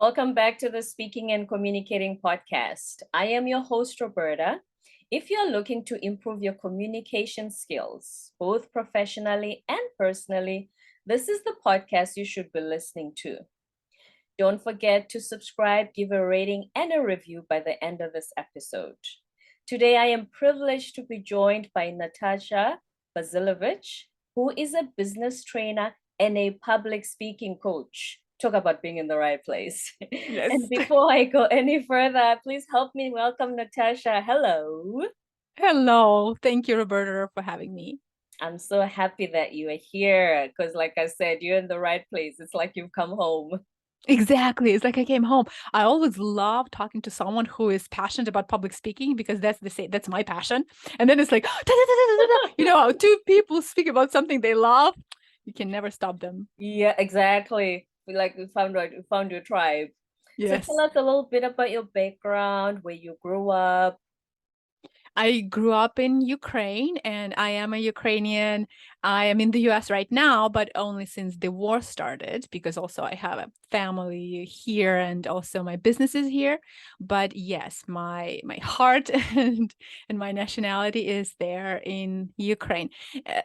Welcome back to the Speaking and Communicating podcast. I am your host, Roberta. If you're looking to improve your communication skills, both professionally and personally, this is the podcast you should be listening to. Don't forget to subscribe, give a rating, and a review by the end of this episode. Today, I am privileged to be joined by Natasha Bazilevych, who is a business trainer and a public speaking coach. Talk about being in the right place. And Yes. before I go any further, please help me welcome Natasha. Hello. Hello. Thank you, Roberta, for having me. I'm so happy that you are here because, like I said, you're in the right place. It's like you've come home. Exactly. It's like I came home. I always love talking to someone who is passionate about public speaking because that's my passion. And then it's like, how two people speak about something they love, you can never stop them. Yeah, exactly. We found your tribe. So tell Yes. us a little bit about your background, where you grew up. I grew up in Ukraine and I am a Ukrainian. I am in the US right now, but only since the war started, because also I have a family here and also my business is here. But yes, my heart and my nationality is there in Ukraine.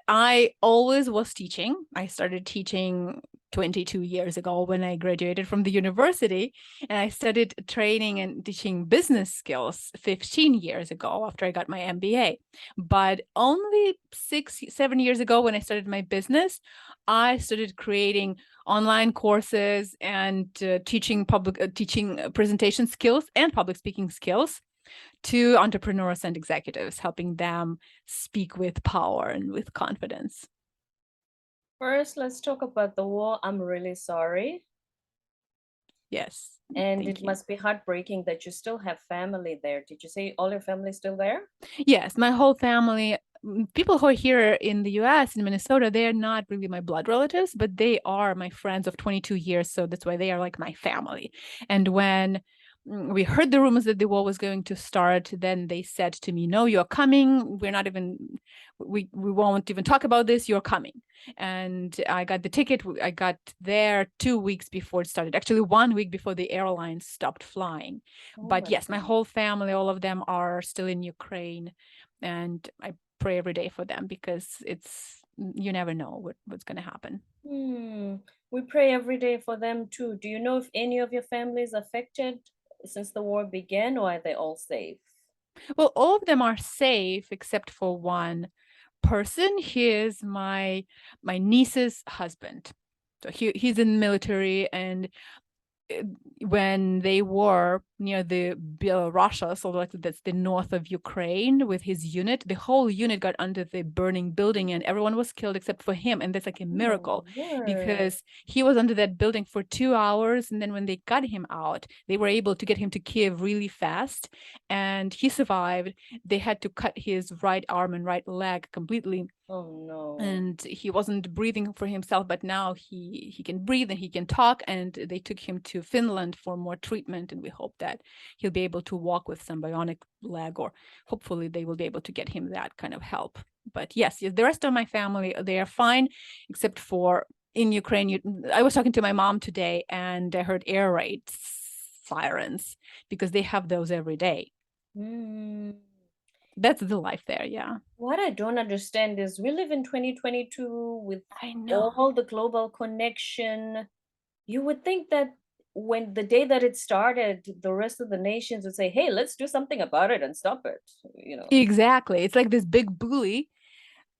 I always was teaching. I started teaching 22 years ago when I graduated from the university. And I studied training and teaching business skills 15 years ago after I got my MBA. But only 7 years ago, when I started my business, I started creating online courses and teaching presentation skills and public speaking skills to entrepreneurs and executives, helping them speak with power and with confidence. First, let's talk about the war. I'm really sorry. Yes, And thank it you. must be heartbreaking that you still have family there. Did you say all your family is still there? Yes, my whole family, people who are here in the US, in Minnesota, they are not really my blood relatives, but they are my friends of 22 years. So that's why they are like my family. And when we heard the rumors that the war was going to start, then they said to me, "No, you're coming. We won't even talk about this. You're coming." And I got the ticket. I got there 2 weeks before it started, actually 1 week before the airlines stopped flying. Oh But my yes, my God. whole family, all of them are still in Ukraine, and I pray every day for them because you never know what's going to happen. Hmm. We pray every day for them too. Do you know if any of your family is affected since the war began, or are they all safe? Well, all of them are safe except for one person. He is my niece's husband. So he's in the military, and uh, when they were near the Russia, so like that's the north of Ukraine, with his unit, the whole unit got under the burning building and everyone was killed except for him. And that's like a Oh my miracle word. because he was under that building for 2 hours. And then when they got him out, they were able to get him to Kiev really fast and he survived. They had to cut his right arm and right leg completely, Oh no. and he wasn't breathing for himself, but now he can breathe and he can talk, and they took him to Finland for more treatment, and we hope that he'll be able to walk with some bionic leg, or hopefully they will be able to get him that kind of help. But yes, the rest of my family, they are fine except for in Ukraine. I was talking to my mom today and I heard air raid sirens because they have those every day. Hmm. That's the life there. Yeah, What I don't understand is we live in 2022 with I know. all the global connection. You would think that when the day that it started, the rest of the nations would say, "Hey, let's do something about it and stop it." You know. Exactly. It's like this big bully,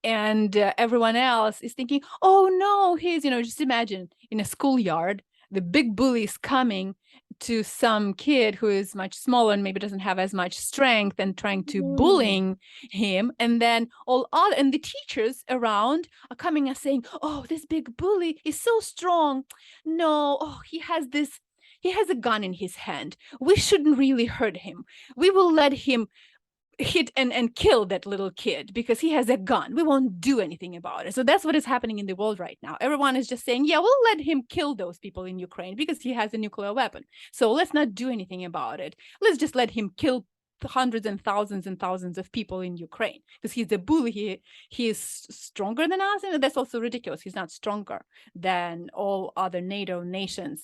and everyone else is thinking, "Oh no, just imagine in a schoolyard, the big bully is coming to some kid who is much smaller and maybe doesn't have as much strength and trying to Hmm. bullying him, and then all and the teachers around are coming and saying, "Oh, this big bully is so strong. No, oh, he has a gun in his hand. We shouldn't really hurt him. We will let him hit and kill that little kid because he has a gun. We won't do anything about it." So that's what is happening in the world right now. Everyone is just saying, "Yeah, we'll let him kill those people in Ukraine because he has a nuclear weapon. So let's not do anything about it. Let's just let him kill hundreds and thousands of people in Ukraine because he's a bully. He is stronger than us, and that's also ridiculous. He's not stronger than all other NATO nations.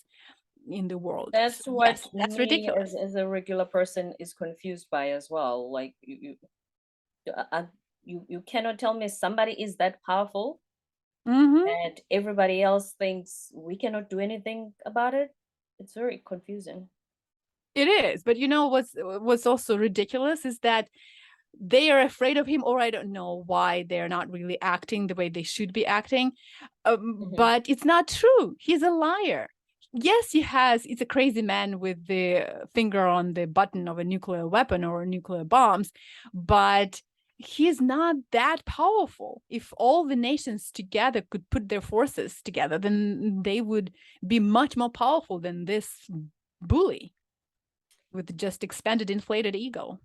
in the world. That's So, what yes, that's me ridiculous. as a regular person is confused by as well. Like you cannot tell me somebody is that powerful Hmm. and everybody else thinks we cannot do anything about it. It's very confusing. It is, but what's also ridiculous is that they are afraid of him, or I don't know why they're not really acting the way they should be acting. Mhm. But it's not true. He's a liar. Yes, he's a crazy man with the finger on the button of a nuclear weapon or nuclear bombs, but he's not that powerful. If all the nations together could put their forces together, then they would be much more powerful than this bully with just expanded, inflated ego.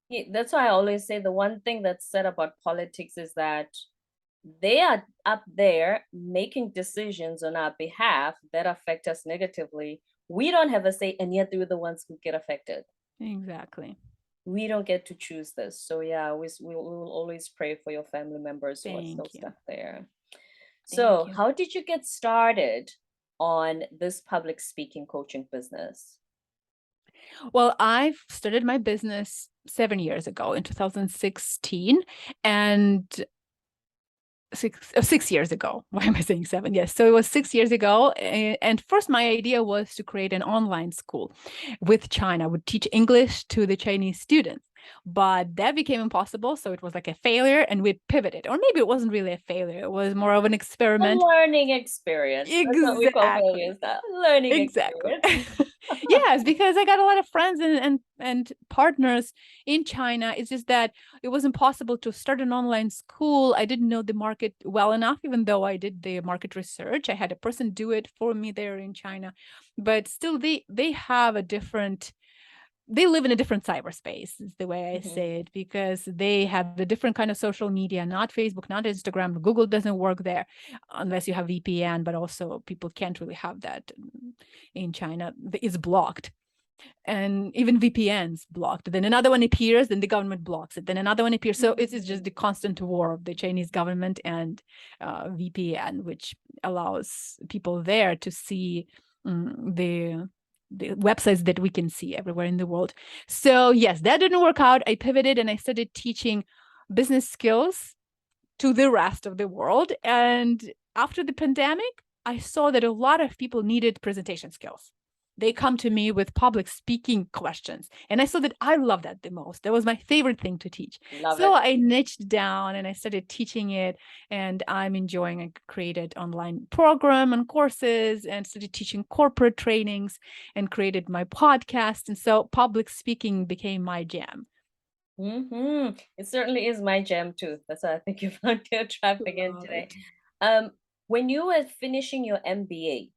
Yeah, that's why I always say the one thing that's said about politics is that they are up there making decisions on our behalf that affect us negatively. We don't have a say, and yet we're the ones who get affected. Exactly. We don't get to choose this. So yeah, we will always pray for your family members who are still Thank you. stuck there. Thank So you. how did you get started on this public speaking coaching business? Well, I started my business 7 years ago in 2016, and 6 years ago. Why am I saying seven? Yes. So it was 6 years ago. And first, my idea was to create an online school with China. I would teach English to the Chinese students. But that became impossible. So it was like a failure, and we pivoted. Or maybe it wasn't really a failure, it was more of an A experiment. learning experience. That's what we call Exactly. failures now. Learning Exactly. experience. Yes, because I got a lot of friends and partners in China. It's just that it was impossible to start an online school. I didn't know the market well enough, even though I did the market research. I had a person do it for me there in China. But still they have a different they live in a different cyberspace is the way I Mhm. say it, because they have a different kind of social media, not Facebook, not Instagram. Google doesn't work there unless you have VPN, but also people can't really have that in China. It's blocked, and even VPNs blocked. Then another one appears, then the government blocks it. Then another one appears. So it's just the constant war of the Chinese government and VPN, which allows people there to see the websites that we can see everywhere in the world. So yes, that didn't work out. I pivoted and I started teaching business skills to the rest of the world. And after the pandemic, I saw that a lot of people needed presentation skills. They come to me with public speaking questions. And I saw that I love that the most. That was my favorite thing to teach. Love So it. I niched down and I started teaching it. And I'm enjoying I created online program and courses and started teaching corporate trainings and created my podcast. And so public speaking became my jam. It certainly is my jam too. That's why I think you found your tribe again Love today. it. Um, when you were finishing your MBA,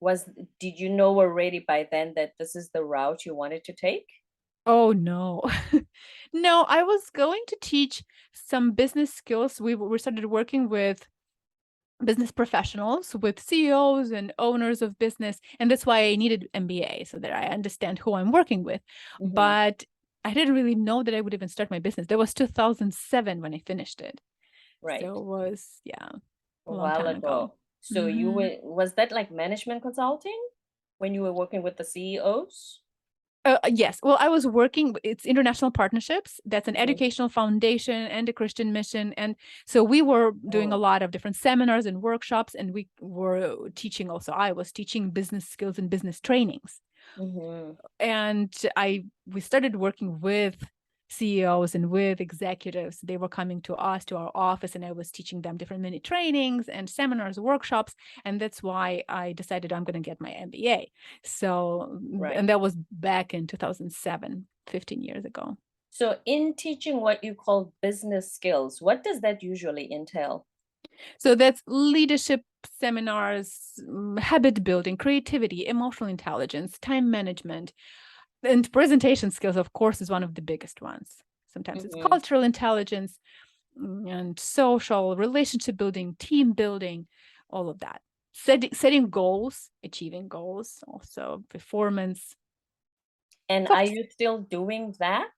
was did you know already by then that this is the route you wanted to take? Oh no. No, I was going to teach some business skills. We started working with business professionals, with CEOs and owners of business, and that's why I needed MBA so that I understand who I'm working with. Hmm. But I didn't really know that I would even start my business. That was 2007 when I finished it. So Right, it was, yeah, a a long while time ago. ago. So you Mhm. were, was that like management consulting when you were working with the CEOs? Yes. Well, I was working, it's international partnerships. That's an Hmm. educational foundation and a Christian mission. And so we were doing a Oh. lot of different seminars and workshops, and we were teaching also. I was teaching business skills and business trainings. Hmm. And we started working with CEOs and with executives. They were coming to us, to our office, and I was teaching them different mini trainings and seminars, workshops. And that's why I decided I'm going to get my MBA. So, Right. and that was back in 2007, 15 years ago. So in teaching what you call business skills, what does that usually entail? So that's leadership seminars, habit building, creativity, emotional intelligence, time management, and presentation skills, of course, is one of the biggest ones. Sometimes it's Hmm. cultural intelligence, and social relationship building, team building, all of that. Setting goals, achieving goals, also performance, And are soft. you still doing that?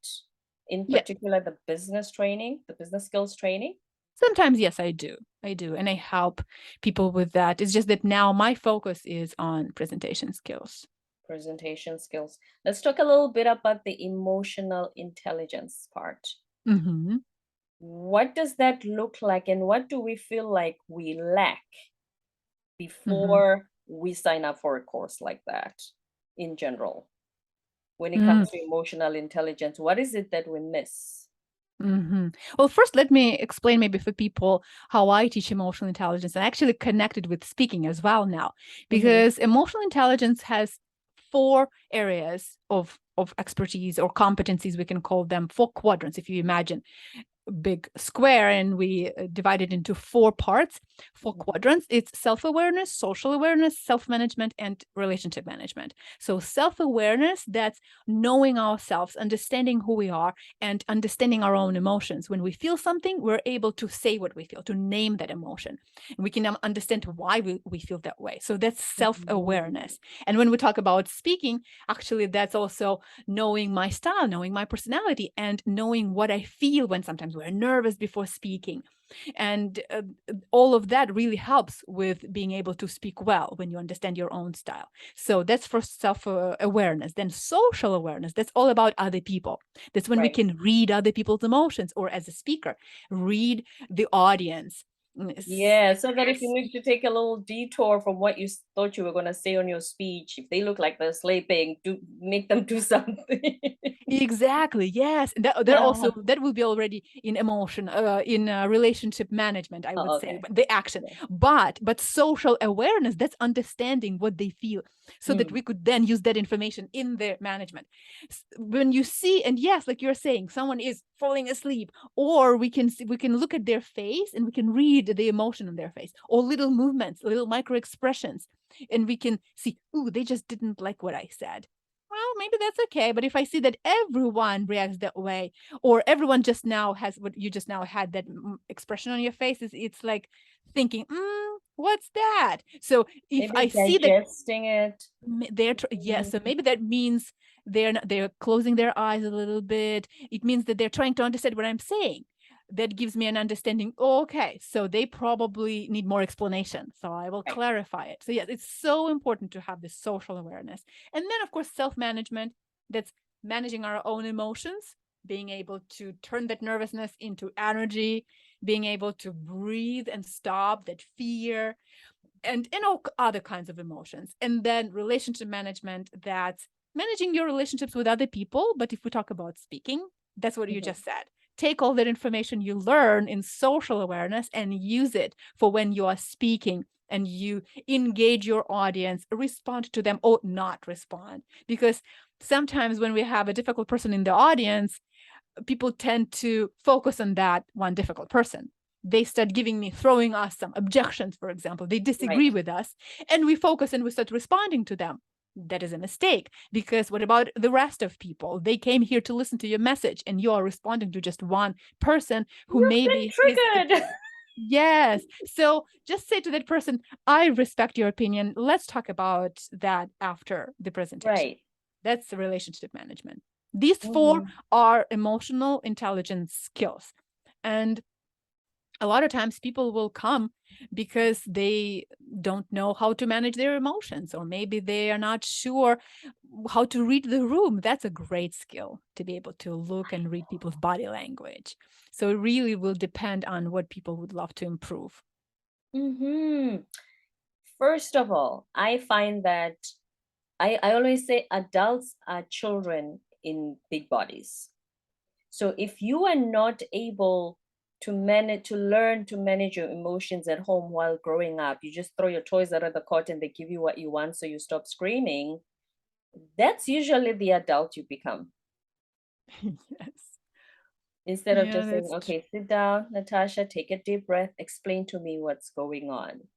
In Yeah. particular, the business training, the business skills training? Sometimes, yes, I do. And I help people with that. It's just that now my focus is on presentation skills. Presentation skills. Let's talk a little bit about the emotional intelligence part. Mm-hmm. What does that look like, and what do we feel like we lack Mm-hmm. before we sign up for a course like that in general? When it Mm-hmm. comes to emotional intelligence, what is it that we miss? Mm-hmm. Well, first, let me explain maybe for people how I teach emotional intelligence and actually connected with speaking as well now, Mhm. because emotional intelligence has 4 areas of expertise or competencies, we can call them 4 quadrants. If you imagine big square and we divide it into 4 parts, 4 quadrants. It's self-awareness, social awareness, self-management, and relationship management. So self-awareness, that's knowing ourselves, understanding who we are, and understanding our own emotions. When we feel something, we're able to say what we feel, to name that emotion. And we can understand why we feel that way. So that's self-awareness. And when we talk about speaking, actually, that's also knowing my style, knowing my personality, and knowing what I feel when sometimes we're nervous before speaking. And all of that really helps with being able to speak well when you understand your own style. So that's for self-awareness. Then social awareness, that's all about other people. That's when we Right. can read other people's emotions, or as a speaker, read the audience. Yeah, so that if you need to take a little detour from what you thought you were going to say on your speech, if they look like they're sleeping, do make them do something. Exactly. Yes. That also, that will be already in emotion, in relationship management, I would say, Okay. but the action. Yeah. But social awareness, that's understanding what they feel, so that we could then use that information in their management. When you see, and yes, like you're saying, someone is falling asleep, or we can look at their face and we can read the emotion on their face, or little movements, little micro expressions, and we can see, ooh, they just didn't like what I said. Well, maybe that's okay. But if I see that everyone reacts that way, or everyone just now has what you just now had, that expression on your face, it's like thinking, what's that? So if I Maybe see that digesting it. yes, so maybe that means they're closing their eyes a little bit. It means that they're trying to understand what I'm saying. That gives me an understanding. Oh, okay, so they probably need more explanation, so I will Right. clarify it. So yes, it's so important to have this social awareness. And then of course self-management, that's managing our own emotions, being able to turn that nervousness into energy, being able to breathe and stop that fear, and all other kinds of emotions. And then relationship management, that's managing your relationships with other people. But if we talk about speaking, that's what you Mhm. just said. Take all that information you learn in social awareness and use it for when you are speaking and you engage your audience, respond to them or not respond. Because sometimes when we have a difficult person in the audience, people tend to focus on that one difficult person. They start throwing us some objections, for example. They Right. disagree with us, and we focus and we start responding to them. That is a mistake, because what about the rest of people? They came here to listen to your message, and you are responding to just one person who You've been maybe is. triggered. Yes. So just say to that person, I respect your opinion. Let's talk about that after the presentation. Right. That's the relationship management. These 4 Mhm. are emotional intelligence skills. And a lot of times people will come because they don't know how to manage their emotions, or maybe they are not sure how to read the room. That's a great skill, to be able to look and read people's body language. So it really will depend on what people would love to improve. Mhm. First of all, I find that I always say adults are children in big bodies. So if you are not able to learn to manage your emotions at home while growing up, you just throw your toys out of the cot and they give you what you want, so you stop screaming. That's usually the adult you become. Yes. Instead of Yeah, just saying, that's true. okay, sit down, Natasha, take a deep breath, explain to me what's going on.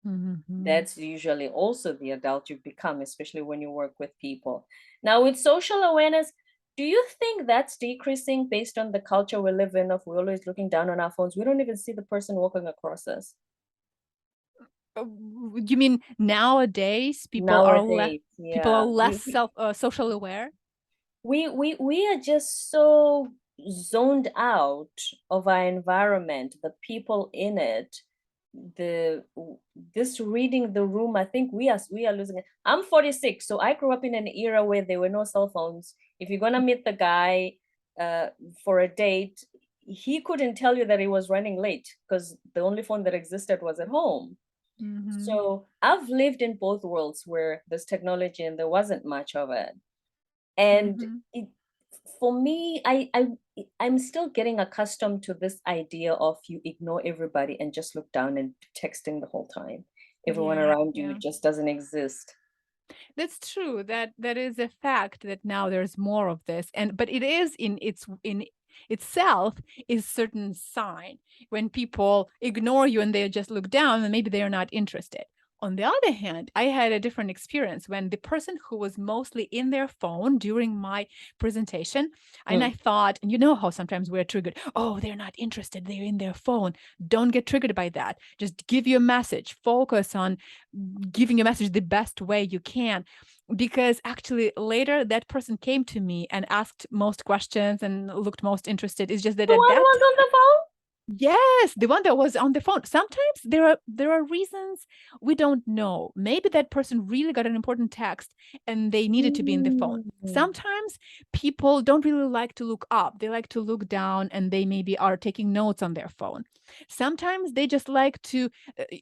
Mhm. That's usually also the adult you become, especially when you work with people. Now, with social awareness, do you think that's decreasing based on the culture we live in of we're always looking down on our phones? We don't even see the person walking across us You mean nowadays nowadays. people are Yeah. less social aware? We are just so zoned out of our environment, the people in it, this reading the room. I think we are losing it. I'm 46, so I grew up in an era where there were no cell phones. If you're gonna meet the guy for a date, he couldn't tell you that he was running late because the only phone that existed was at home. So I've lived in both worlds where there's technology and there wasn't much of it. And it, for me, I'm still getting accustomed to this idea of you ignore everybody and just look down and texting the whole time. Everyone Yeah, around you yeah. just doesn't exist. That's true. That is a fact that now there's more of this. And but it is in itself is certain sign when people ignore you and they just look down and maybe they're not interested. On the other hand, I had a different experience when the person who was mostly in their phone during my presentation, and I thought, and you know how sometimes we're triggered, oh, they're not interested, they're in their phone. Don't get triggered by that. Just give you a message, focus on giving a message the best way you can, because actually later that person came to me and asked most questions and looked most interested. It's just that The at one that was on the phone? Yes, the one that was on the phone. Sometimes there are reasons we don't know. Maybe that person really got an important text and they needed to be in the phone. Sometimes people don't really like to look up. They like to look down and they maybe are taking notes on their phone. Sometimes they just like to,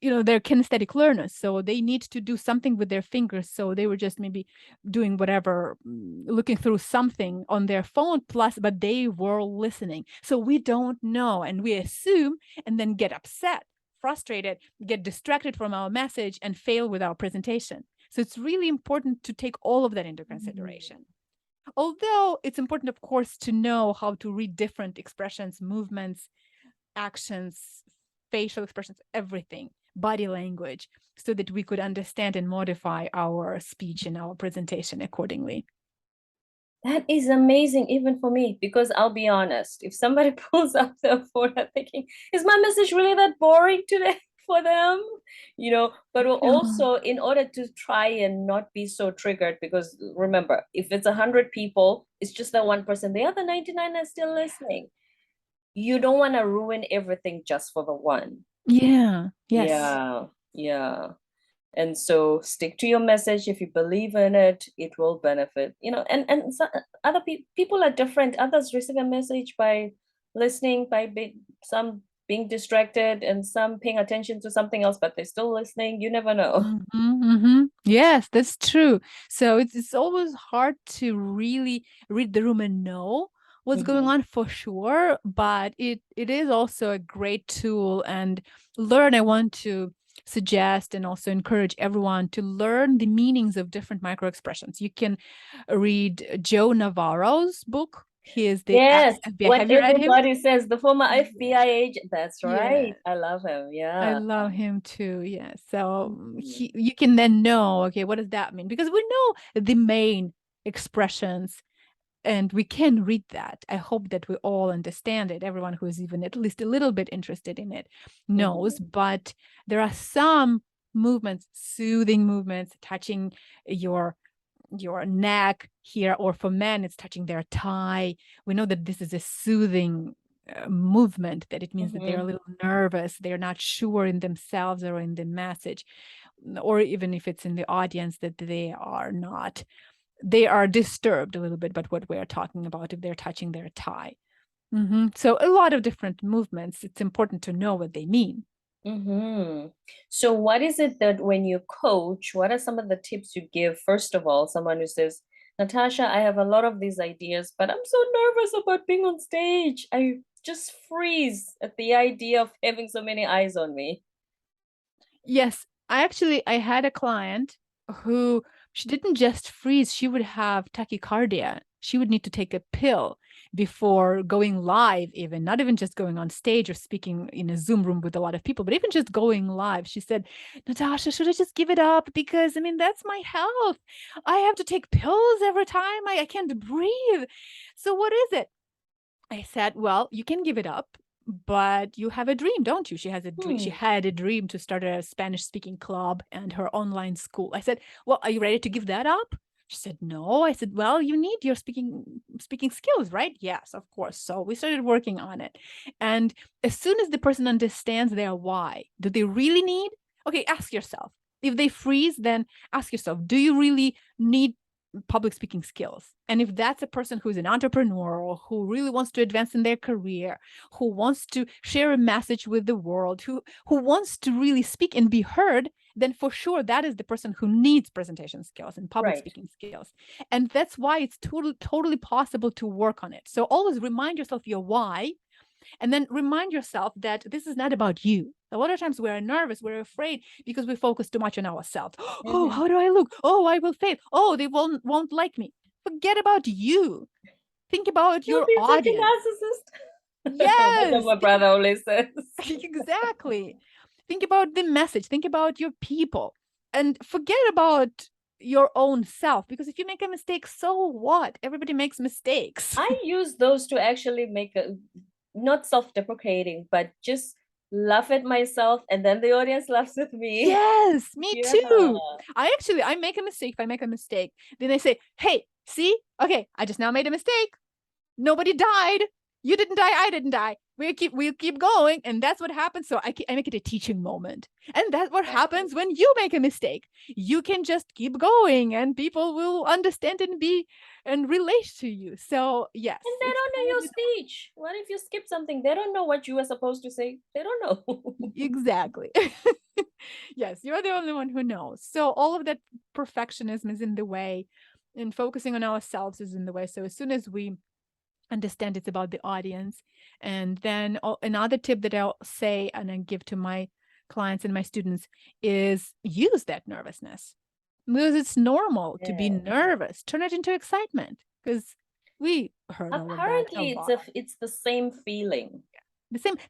they're kinesthetic learners, so they need to do something with their fingers. So they were just maybe doing whatever, looking through something on their phone plus, but they were listening. So we don't know and we assume and then get upset, frustrated, get distracted from our message and fail with our presentation. So it's really important to take all of that into consideration. Although it's important, of course, to know how to read different expressions, movements, actions, facial expressions, everything, body language, so that we could understand and modify our speech and our presentation accordingly. That is amazing, even for me, because I'll be honest, if somebody pulls up their phone, I'm thinking, is my message really that boring today for them? But also in order to try and not be so triggered, because remember, if it's 100 people, it's just that one person, the other 99 are still listening. You don't want to ruin everything just for the one. Yeah. Yes. Yeah. And so stick to your message. If you believe in it, it will benefit. And so other people are different. Others receive a message by listening, some being distracted and some paying attention to something else, but they're still listening. You never know. Yes, that's true. So it's always hard to really read the room and know what's going on for sure, but it is also a great tool and learn. I want to suggest and also encourage everyone to learn the meanings of different micro expressions. You can read Joe Navarro's book. He is the Yes, ex-FBI. what Have you read him? everybody says, the former Yeah. FBI agent. That's Yeah. right. I love him. I Yeah. love him too. Yeah. So you can then know, okay, what does that mean? Because we know the main expressions and we can read that. I hope that we all understand it. Everyone who is even at least a little bit interested in it knows. But there are some movements, soothing movements, touching your neck here, or for men, it's touching their thigh. We know that this is a soothing movement, that it means that they're a little nervous, they're not sure in themselves or in the message, or even if it's in the audience, that they are disturbed a little bit by what we're talking about if they're touching their thigh. So a lot of different movements, it's important to know what they mean. So what is it that when you coach, what are some of the tips you give? First of all, someone who says, Natasha, I have a lot of these ideas, but I'm so nervous about being on stage. I just freeze at the idea of having so many eyes on me. Yes, I had a client who, she didn't just freeze, she would have tachycardia. She would need to take a pill before going live, even not even just going on stage or speaking in a Zoom room with a lot of people, but even just going live. She said, Natasha, should I just give it up? Because I mean, that's my health. I have to take pills every time. I can't breathe. So what is it? I said, well, you can give it up, but you have a dream, don't you? She has a dream. She had a dream to start a Spanish speaking club and her online school. I said, well, are you ready to give that up? She said, no. I said, well, you need your speaking skills, right? Yes, of course. So we started working on it. And as soon as the person understands their why, do they really need? Okay, ask yourself. If they freeze, then ask yourself, do you really need public speaking skills? And if that's a person who's an entrepreneur or who really wants to advance in their career, who wants to share a message with the world, who wants to really speak and be heard, then for sure that is the person who needs presentation skills and public Right. speaking skills. And that's why it's totally possible to work on it. So always remind yourself your why, and then remind yourself that this is not about you. A lot of times we're nervous, we're afraid because we focus too much on ourselves. Oh, Mhm. how do I look? Oh, I will fail. Oh, they won't like me. Forget about you. Think about You'll your be such a audience. narcissist. That's what Yes, my brother always says. exactly. Think about the message, think about your people, and forget about your own self, because if you make a mistake, so what? Everybody makes mistakes. I use those to actually make a not self-deprecating, but just laugh at myself, and then the audience laughs with me. Yes, me Yeah. too. I make a mistake. If I make a mistake, then I say, hey, see, okay, I just now made a mistake. Nobody died. You didn't die. I didn't die. We'll keep going. And that's what happens. So I make it a teaching moment. And that's what happens when you make a mistake. You can just keep going and people will understand and relate to you. So yes, And they it's don't know kind of your speech. What if you skip something? They don't know what you were supposed to say. They don't know. exactly. Yes, you're the only one who knows. So all of that perfectionism is in the way, and focusing on ourselves is in the way. So as soon as we understand it's about the audience, and then another tip that I'll say and I give to my clients and my students is use that nervousness, because it's normal to be Yeah. nervous. Turn it into excitement, because we heard all of that a Apparently, lot. it's the same feeling.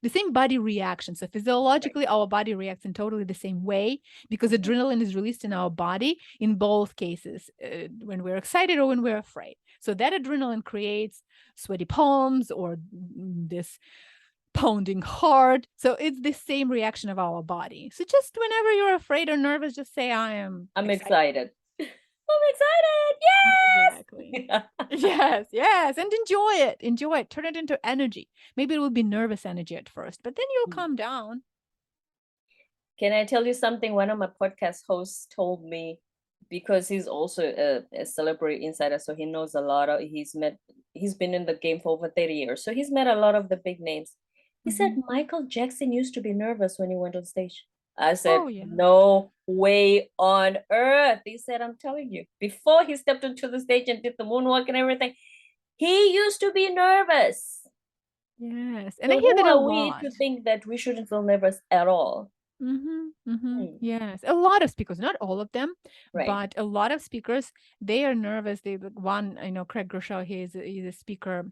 The same body reaction. So physiologically, our body reacts in totally the same way, because Mhm. adrenaline is released in our body in both cases, when we're excited or when we're afraid. So that adrenaline creates sweaty palms or this pounding heart. So it's the same reaction of our body. So just whenever you're afraid or nervous, just say, I am I'm excited. excited. I'm Exactly. excited. Yes. Yes, yes. And enjoy it. Enjoy it. Turn it into energy. Maybe it will be nervous energy at first, but then you'll calm down. Can I tell you something? One of my podcast hosts told me, because he's also a celebrity insider, so he knows a lot of, he's been in the game for over 30 years. So he's met a lot of the big names. He said Mhm. Michael Jackson used to be nervous when he went on stage. I said, Oh, yeah. no way on earth. He said, I'm telling you, before he stepped onto the stage and did the moonwalk and everything, he used to be nervous. Yes. And I So hear who that a are we lot. to think that we shouldn't feel nervous at all? Hmm. Yes. A lot of speakers, not all of them, Right. but a lot of speakers, they are nervous. One, Craig Groeschel, he's a speaker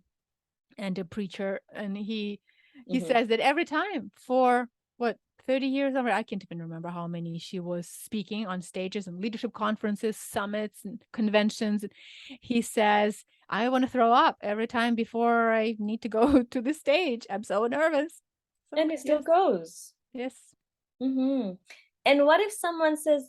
and a preacher, and he Hmm. says that every time for what 30 years over, I can't even remember how many, she was speaking on stages and leadership conferences, summits and conventions, and he says, I want to throw up every time before I need to go to the stage. I'm so nervous. So And it still yes, goes. yes. Hmm. And what if someone says,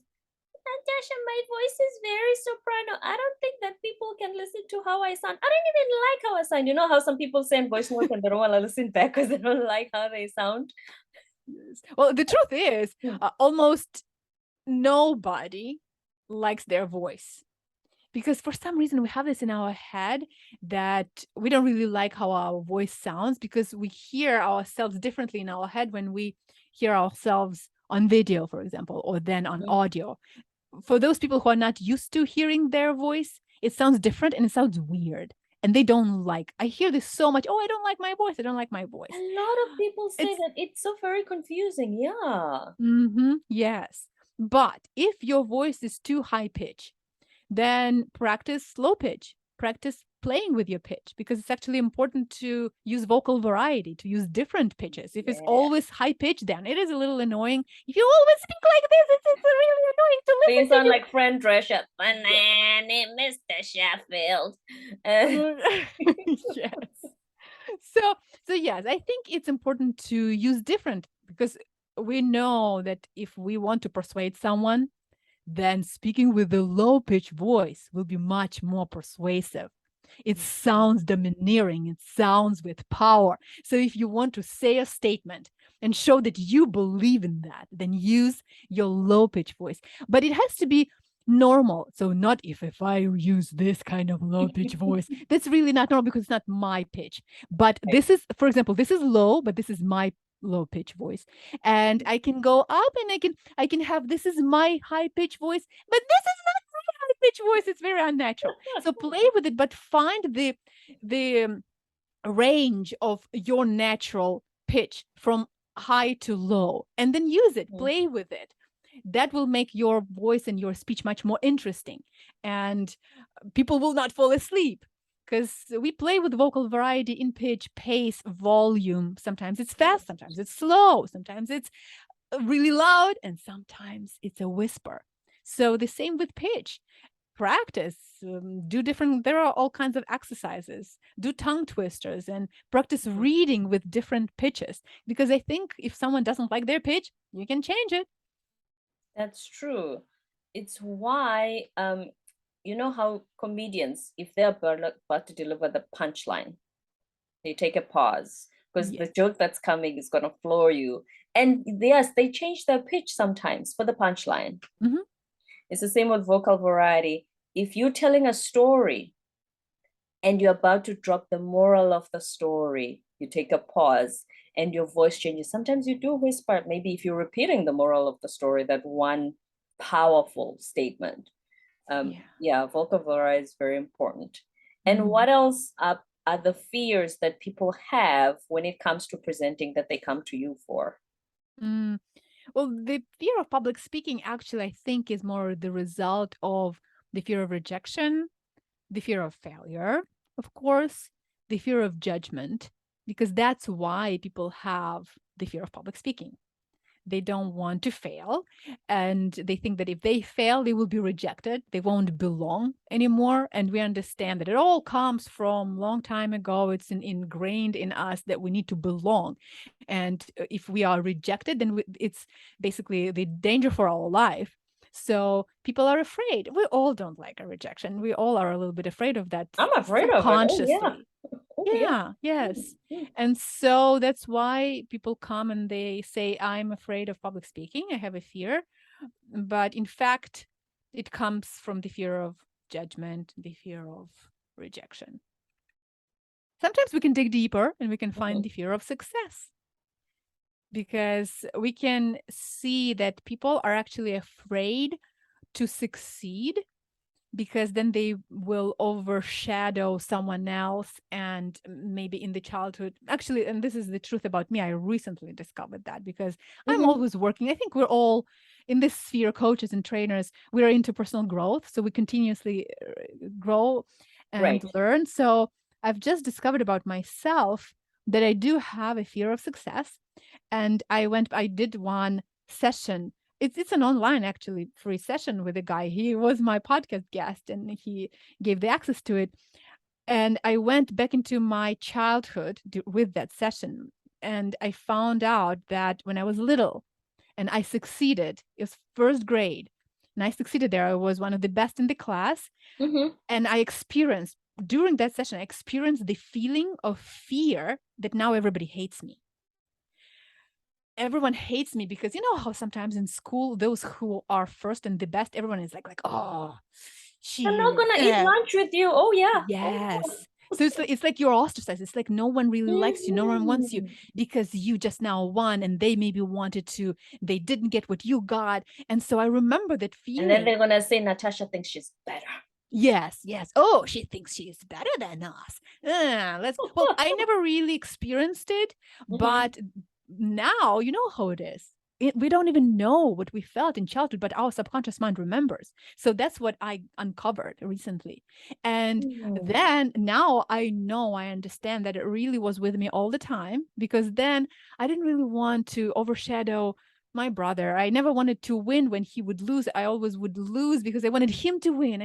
Natasha, my voice is very soprano. I don't think that people can listen to how I sound. I don't even like how I sound. You know how some people send voice notes and they don't want to listen back because they don't like how they sound? Yes. Well, the truth is, Hmm. almost nobody likes their voice, because for some reason we have this in our head that we don't really like how our voice sounds, because we hear ourselves differently in our head when we hear ourselves on video, for example, or then on Mhm. audio. For those people who are not used to hearing their voice, it sounds different and it sounds weird. And they don't like. I hear this so much. Oh, I don't like my voice. I don't like my A voice. lot of people say It's that it's so very confusing. Yeah. yes. But if your voice is too high pitch, then practice low pitch. Practice playing with your pitch, because it's actually important to use vocal variety, to use different pitches. If it's Yeah. always high pitch, then it is a little annoying. If you always speak like this, it's really annoying to You listen to sound you. like Fran Drescher. Yes. Banana, Mr. Sheffield. Uh, Yes. So so yes, I think it's important to use different, because we know that if we want to persuade someone, then speaking with a low-pitched voice will be much more persuasive. It sounds domineering, it sounds with power. So if you want to say a statement and show that you believe in that, then use your low-pitched voice. But it has to be normal. So not if I use this kind of low-pitched voice, that's really not normal because it's not my pitch. But this is, for example, this is low, but this is my low pitch voice, and I can go up and I can have, this is my high pitch voice, but this is not my high pitch voice. It's very unnatural. So play with it, but find the range of your natural pitch from high to low, and then use it, play with it. That will make your voice and your speech much more interesting, and people will not fall asleep, because we play with vocal variety in pitch, pace, volume. Sometimes it's fast, sometimes it's slow, sometimes it's really loud, and sometimes it's a whisper. So the same with pitch. Practice, do different, there are all kinds of exercises, do tongue twisters, and practice reading with different pitches, because I think if someone doesn't like their pitch, you can change it. That's true. It's why, you know how comedians, if they're about to deliver the punchline, they take a pause because the joke that's coming is going to floor you. And yes, they change their pitch sometimes for the punchline. It's the same with vocal variety. If you're telling a story and you're about to drop the moral of the story, you take a pause and your voice changes. Sometimes you do whisper, maybe if you're repeating the moral of the story, that one powerful statement. Yeah, vocal variety is very important. And what else are the fears that people have when it comes to presenting that they come to you for? Well, the fear of public speaking actually, I think, is more the result of the fear of rejection, the fear of failure, of course, the fear of judgment, because that's why people have the fear of public speaking. They don't want to fail, and they think that if they fail, they will be rejected. They won't belong anymore. And we understand that it all comes from a long time ago. It's ingrained in us that we need to belong. And if we are rejected, then it's basically the danger for our life. So people are afraid. We all don't like a rejection. We all are a little bit afraid of that. I'm afraid of it. Subconsciously. Oh, yeah. Yes. And so that's why people come and they say, I'm afraid of public speaking. I have a fear. But in fact, it comes from the fear of judgment, the fear of rejection. Sometimes we can dig deeper and we can find the fear of success, because we can see that people are actually afraid to succeed, because then they will overshadow someone else. And maybe in the childhood, actually, and this is the truth about me, I recently discovered that, because I'm always working. I think we're all in this sphere, coaches and trainers, we're into personal growth. So we continuously grow and learn. So I've just discovered about myself that I do have a fear of success. And I did one session. It's an online, actually, free session with a guy. He was my podcast guest and he gave the access to it. And I went back into my childhood with that session. And I found out that when I was little and I succeeded, it was first grade, and I succeeded there. I was one of the best in the class. And I experienced, during that session, I experienced the feeling of fear that now everybody hates me. Everyone hates me, because you know how sometimes in school, those who are first and the best, everyone is like, oh, I'm not gonna eat lunch with you. Oh yeah. Yes. So it's like you're ostracized. It's like no one really likes you. No one wants you because you just now won, and they maybe wanted to, they didn't get what you got. And so I remember that feeling. And then they're gonna say Natasha thinks she's better. Yes. Oh, she thinks she's better than us. Well, I never really experienced it, but now you know how it is. We don't even know what we felt in childhood, but our subconscious mind remembers. So that's what I uncovered recently. And then now I know, I understand that it really was with me all the time, because then I didn't really want to overshadow my brother. I never wanted to win when he would lose. I always would lose because I wanted him to win.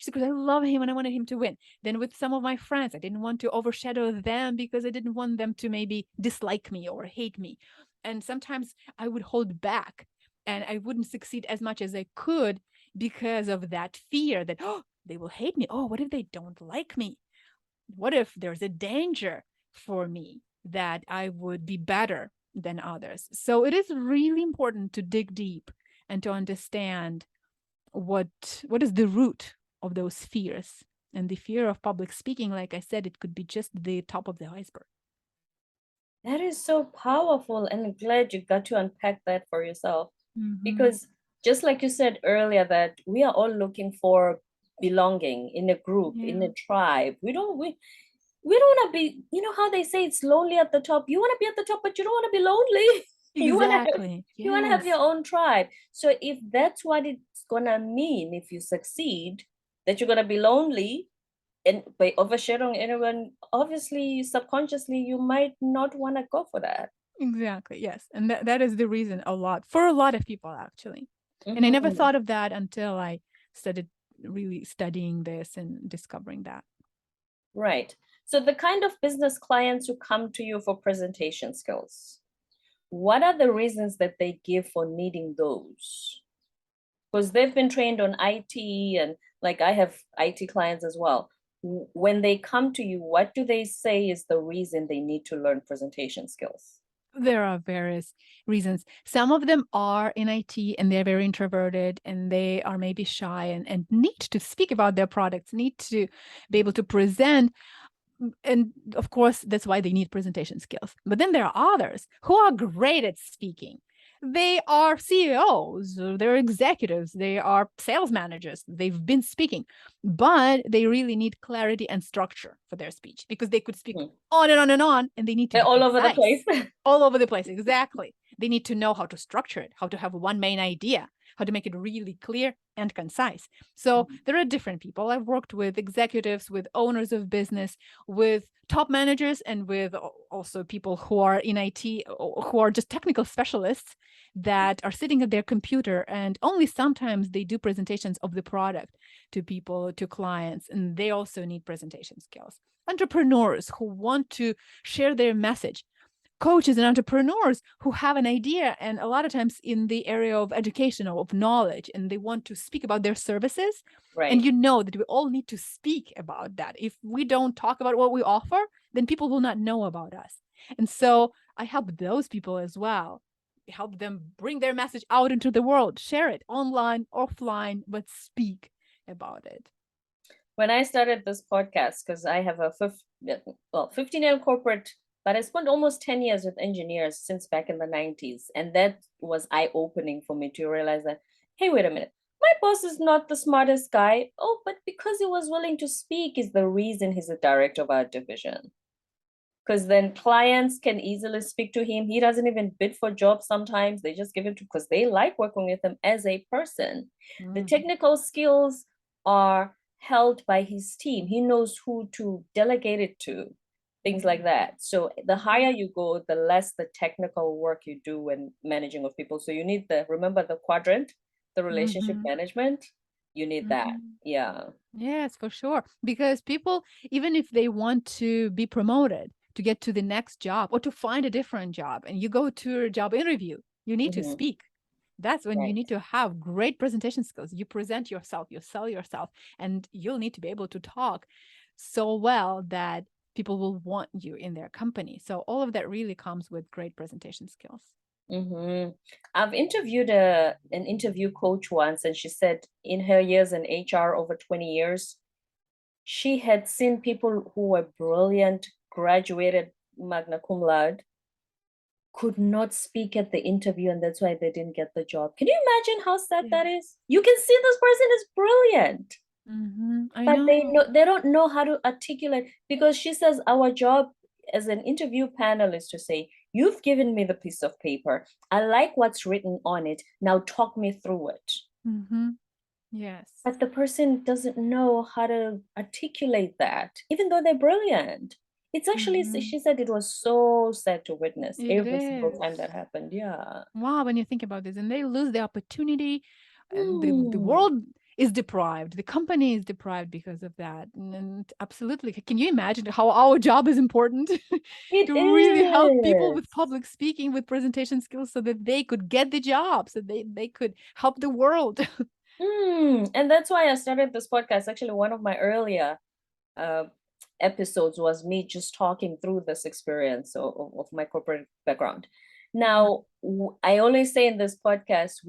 Because I love him and I wanted him to win. Then with some of my friends, I didn't want to overshadow them because I didn't want them to maybe dislike me or hate me. And sometimes I would hold back and I wouldn't succeed as much as I could because of that fear that, oh, they will hate me. Oh, what if they don't like me? What if there's a danger for me that I would be better than others? So it is really important to dig deep and to understand what is the root of those fears. And the fear of public speaking, like I said, it could be just the top of the iceberg. That is so powerful, and I'm glad you got to unpack that for yourself. Mm-hmm. Because just like you said earlier, that we are all looking for belonging in a group, in Yeah, a tribe. We don't want to be, you know how they say it's lonely at the top. You want to be at the top, but you don't want to be lonely. You want to have exactly. you want to have Yes, your own tribe. So if that's what it's gonna mean, if you succeed, that you're gonna be lonely, and by overshadowing anyone, obviously subconsciously you might not want to go for that. exactly. Yes. And that is the reason a lot for a lot of people, actually. And I never Mm-hmm. thought of that until I started really studying this and discovering that. Right. So the kind of business clients who come to you for presentation skills, what are the reasons that they give for needing those? Because they've been trained on IT, and like I have IT clients as well. When they come to you, what do they say is the reason they need to learn presentation skills? There are various reasons. Some of them are in IT and they're very introverted and they are maybe shy and need to speak about their products, need to be able to present. And of course, that's why they need presentation skills. But then there are others who are great at speaking. They are CEOs, they're executives, they are sales managers, they've been speaking, but they really need clarity and structure for their speech because they could speak Hmm. on and on and on, and they need to They're be all over the place. concise all over the place. Exactly. They need to know how to structure it, how to have one main idea, how to make it really clear and concise. So there are different people. I've worked with executives, with owners of business, with top managers, and with also people who are in IT, who are just technical specialists that are sitting at their computer, and only sometimes they do presentations of the product to people, to clients, and they also need presentation skills. Entrepreneurs who want to share their message, coaches and entrepreneurs who have an idea and a lot of times in the area of education or of knowledge, and they want to speak about their services. And Right. you know that we all need to speak about that. If we don't talk about what we offer, then people will not know about us. And so I help those people as well, help them bring their message out into the world, share it online, offline, but speak about it. When I started this podcast, because I have a 15-year corporate, but I spent almost 10 years with engineers since back in the 90s. And that was eye-opening for me to realize that, hey, wait a minute, my boss is not the smartest guy. Oh, but because he was willing to speak is the reason he's the director of our division. Because then clients can easily speak to him. He doesn't even bid for jobs sometimes. They just give it to because they like working with him as a person. The Mhm. technical skills are held by his team. He knows who to delegate it to, things like that. So the higher you go, the less the technical work you do when managing of people. So you need remember the quadrant, the relationship Mhm. management. You need that. Mhm. Yeah. Yes, for sure. Because people, even if they want to be promoted, to get to the next job or to find a different job, and you go to a job interview, you need to Mhm. speak. That's when you Right. need to have great presentation skills. You present yourself, you sell yourself, and you'll need to be able to talk so well that people will want you in their company. So all of that really comes with great presentation skills. Mm-hmm. I've interviewed an interview coach once, and she said in her years in HR, over 20 years, she had seen people who were brilliant, graduated magna cum laude, could not speak at the interview, and that's why they didn't get the job. Can you imagine how sad Yeah. that is? You can see this person is brilliant, I but know. they don't know how to articulate, because she says our job as an interview panel is to say, you've given me the piece of paper, I like what's written on it, now talk me through it. Yes. But the person doesn't know how to articulate that, even though they're brilliant. It's actually, hmm she said it was so sad to witness It every single is. time that happened. Yeah. Wow, when you think about this, and they lose the opportunity, and the Hmm. world. is deprived. The company is deprived because of that. And absolutely, can you imagine how our job is important It to really help people with is. public speaking, with presentation skills, so that they could get the job, so they could help the world. And that's why I started this podcast. Actually, one of my earlier uh, episodes was me just talking through this experience of my corporate background. Now, I always say in this podcast,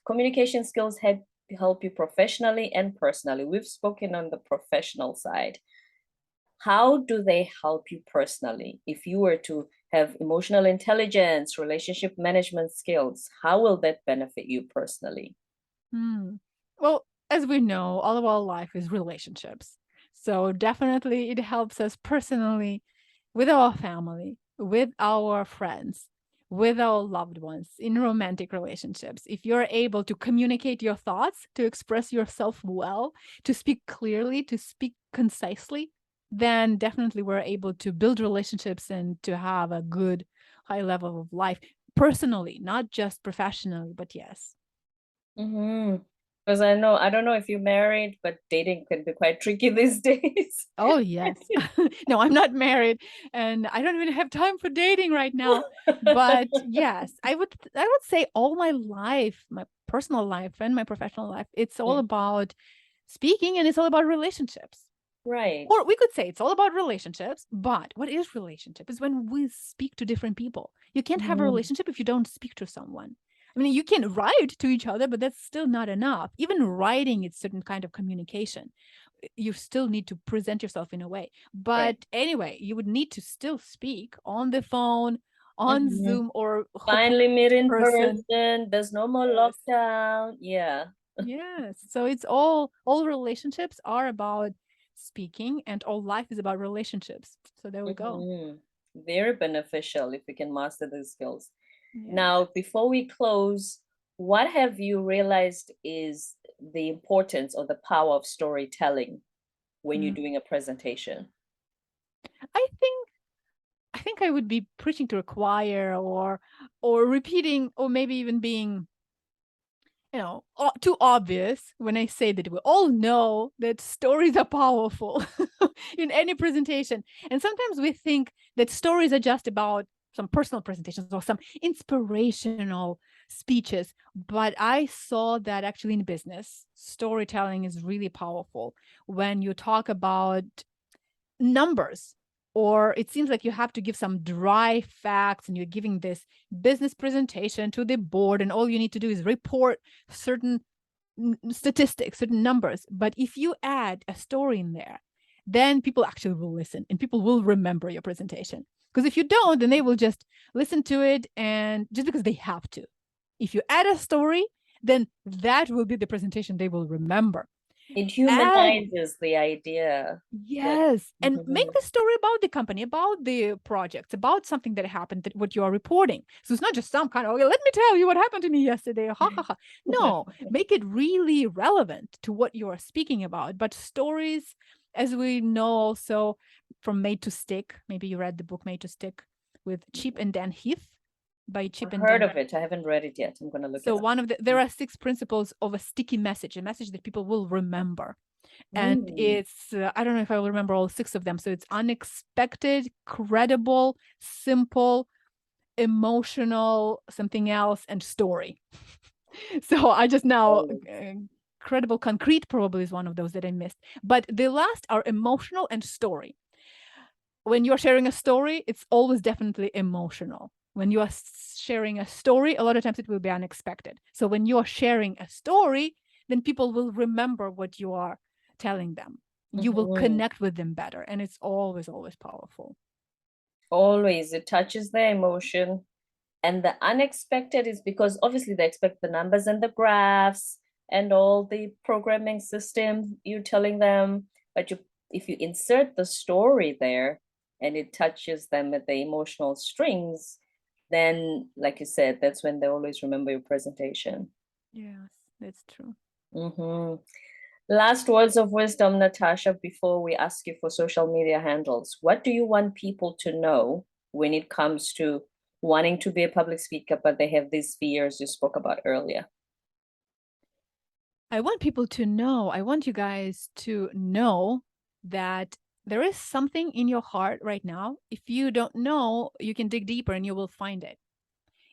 communication skills help you professionally and personally. We've spoken on the professional side. How do they help you personally? If you were to have emotional intelligence, relationship management skills, how will that benefit you personally? Well, as we know, all of our life is relationships. So definitely it helps us personally with our family, with our friends, with our loved ones in romantic relationships. If you're able to communicate your thoughts, to express yourself well, to speak clearly, to speak concisely, then definitely we're able to build relationships and to have a good high level of life personally, not just professionally, but yes. Because I don't know if you're married, but dating can be quite tricky these days. Oh, yes. No, I'm not married and I don't even have time for dating right now. But yes, I would say all my life, my personal life and my professional life, it's all about speaking and it's all about relationships. Right, Or we could say it's all about relationships, but what is relationship is when we speak to different people. You can't have a relationship if you don't speak to someone. I mean, you can write to each other, but that's still not enough. Even writing is certain kind of communication. You still need to present yourself in a way. right. But anyway, you would need to still speak on the phone, on Mhm. Zoom, or hopefully Finally meet in in person. person. There's no more Yes. lockdown. Yeah. Yes. So it's all relationships are about speaking and all life is about relationships. So there we go. Very beneficial if we can master these skills. Yeah. Now, before we close, what have you realized is the importance or the power of storytelling when you're Mm. doing a presentation? I think I would be preaching to a choir or repeating or maybe even being too obvious when I say that we all know that stories are powerful in any presentation. And sometimes we think that stories are just about some personal presentations or some inspirational speeches. But I saw that actually in business, storytelling is really powerful when you talk about numbers, or it seems like you have to give some dry facts and you're giving this business presentation to the board and all you need to do is report certain statistics, certain numbers. But if you add a story in there, then people actually will listen and people will remember your presentation. Because if you don't, then they will just listen to it and just because they have to. If you add a story, then that will be the presentation they will remember. It Add humanizes the idea that Yes, and make Mhm. the story about the company, about the projects, about something that happened, that what you are reporting. So it's not just some kind of, okay, let me tell you what happened to me yesterday. Ha ha ha. No, make it really relevant to what you are speaking about. But stories, as we know also from Made to Stick, maybe you read the book Made to Stick with Chip and Dan Heath by Chip I've and heard Dan. of it. I haven't read it yet. I'm gonna look So it up. one of there are 6 principles of a sticky message, a message that people will remember. And Mm. it's I don't know if I will remember all 6 of them. So it's unexpected, credible, simple, emotional, something else, and story. So I just now Always. credible, concrete probably is one of those that I missed. But the last are emotional and story. When you're sharing a story, it's always definitely emotional. When you are sharing a story, a lot of times it will be unexpected. So when you're sharing a story, then people will remember what you are telling them. You will Mhm. connect with them better. And it's always, always powerful. Always. It touches their emotion. And the unexpected is because obviously they expect the numbers and the graphs and all the programming system you're telling them. But if you insert the story there and it touches them at the emotional strings, then, like you said, that's when they always remember your presentation. Yes, that's true. Mhm. Last words of wisdom, Natasha, before we ask you for social media handles. What do you want people to know when it comes to wanting to be a public speaker, but they have these fears you spoke about earlier? I want people to know, I want you guys to know that there is something in your heart right now. If you don't know, you can dig deeper and you will find it.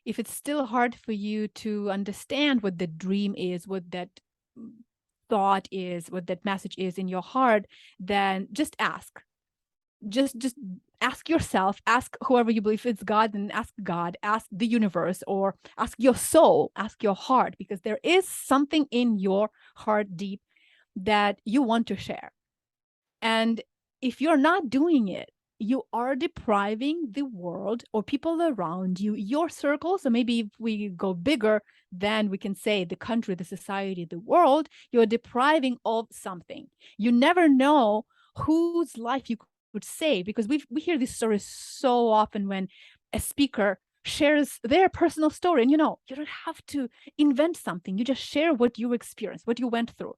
If it's still hard for you to understand what the dream is, what that thought is, what that message is in your heart, then just ask. Just ask yourself, ask whoever you believe it's God, and ask God, ask the universe, or ask your soul, ask your heart, because there is something in your heart deep that you want to share. And if you're not doing it, you are depriving the world or people around you, your circle. So maybe if we go bigger, then we can say the country, the society, the world, you're depriving of something. You never know whose life you could save, because we hear these stories so often when a speaker shares their personal story. And you don't have to invent something. You just share what you experienced, what you went through.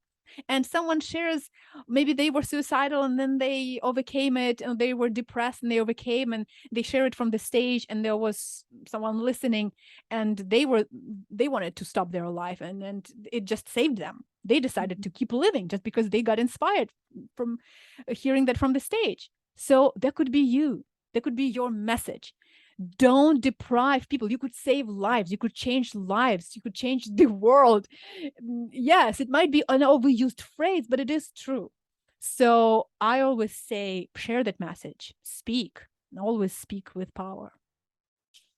And someone shares, maybe they were suicidal and then they overcame it, and they were depressed and they overcame, and they share it from the stage, and there was someone listening, and they wanted to stop their life, and it just saved them. They decided to keep living just because they got inspired from hearing that from the stage. So that could be you. That could be your message. Don't deprive people. You could save lives. You could change lives. You could change the world. Yes, it might be an overused phrase, but it is true. So I always say, share that message. Speak. Always speak with power.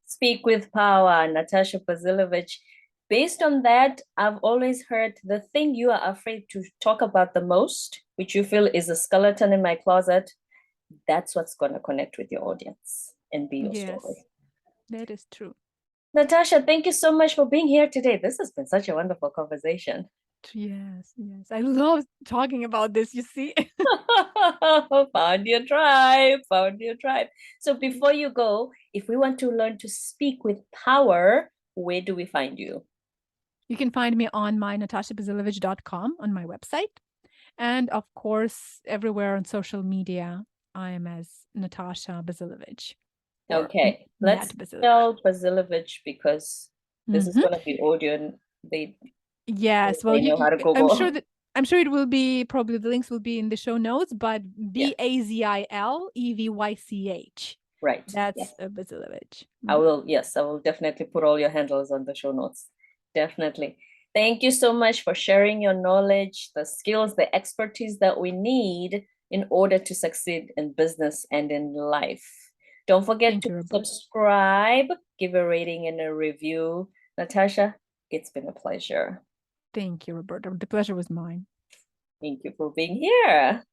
Speak with power, Natasha Bazilevych. Based on that, I've always heard the thing you are afraid to talk about the most, which you feel is a skeleton in my closet, that's what's going to connect with your audience and be your Yes, story. that is true. Natasha, thank you so much for being here today. This has been such a wonderful conversation. Yes. I love talking about this, you see. Found your tribe, found your tribe. So before you go, if we want to learn to speak with power, where do we find you? You can find me on my natashabazilevych.com, on my website. And of course, everywhere on social media, I am as Natasha Bazilevych, or Okay, let's Nat Bazilevych. spell Bazilevych because this is Mhm. going to be audio and Yes, well, they know how to I'm Google. sure that it will be, probably the links will be in the show notes, but Yeah, Bazilevych. right. Yeah. That's Bazilevych. I will, yes, I will definitely put all your handles on the show notes. Definitely. Thank you so much for sharing your knowledge, the skills, the expertise that we need in order to succeed in business and in life. Don't forget Thank to you, Roberta. subscribe, give a rating and a review. Natasha, it's been a pleasure. Thank you, Roberta. The pleasure was mine. Thank you for being here.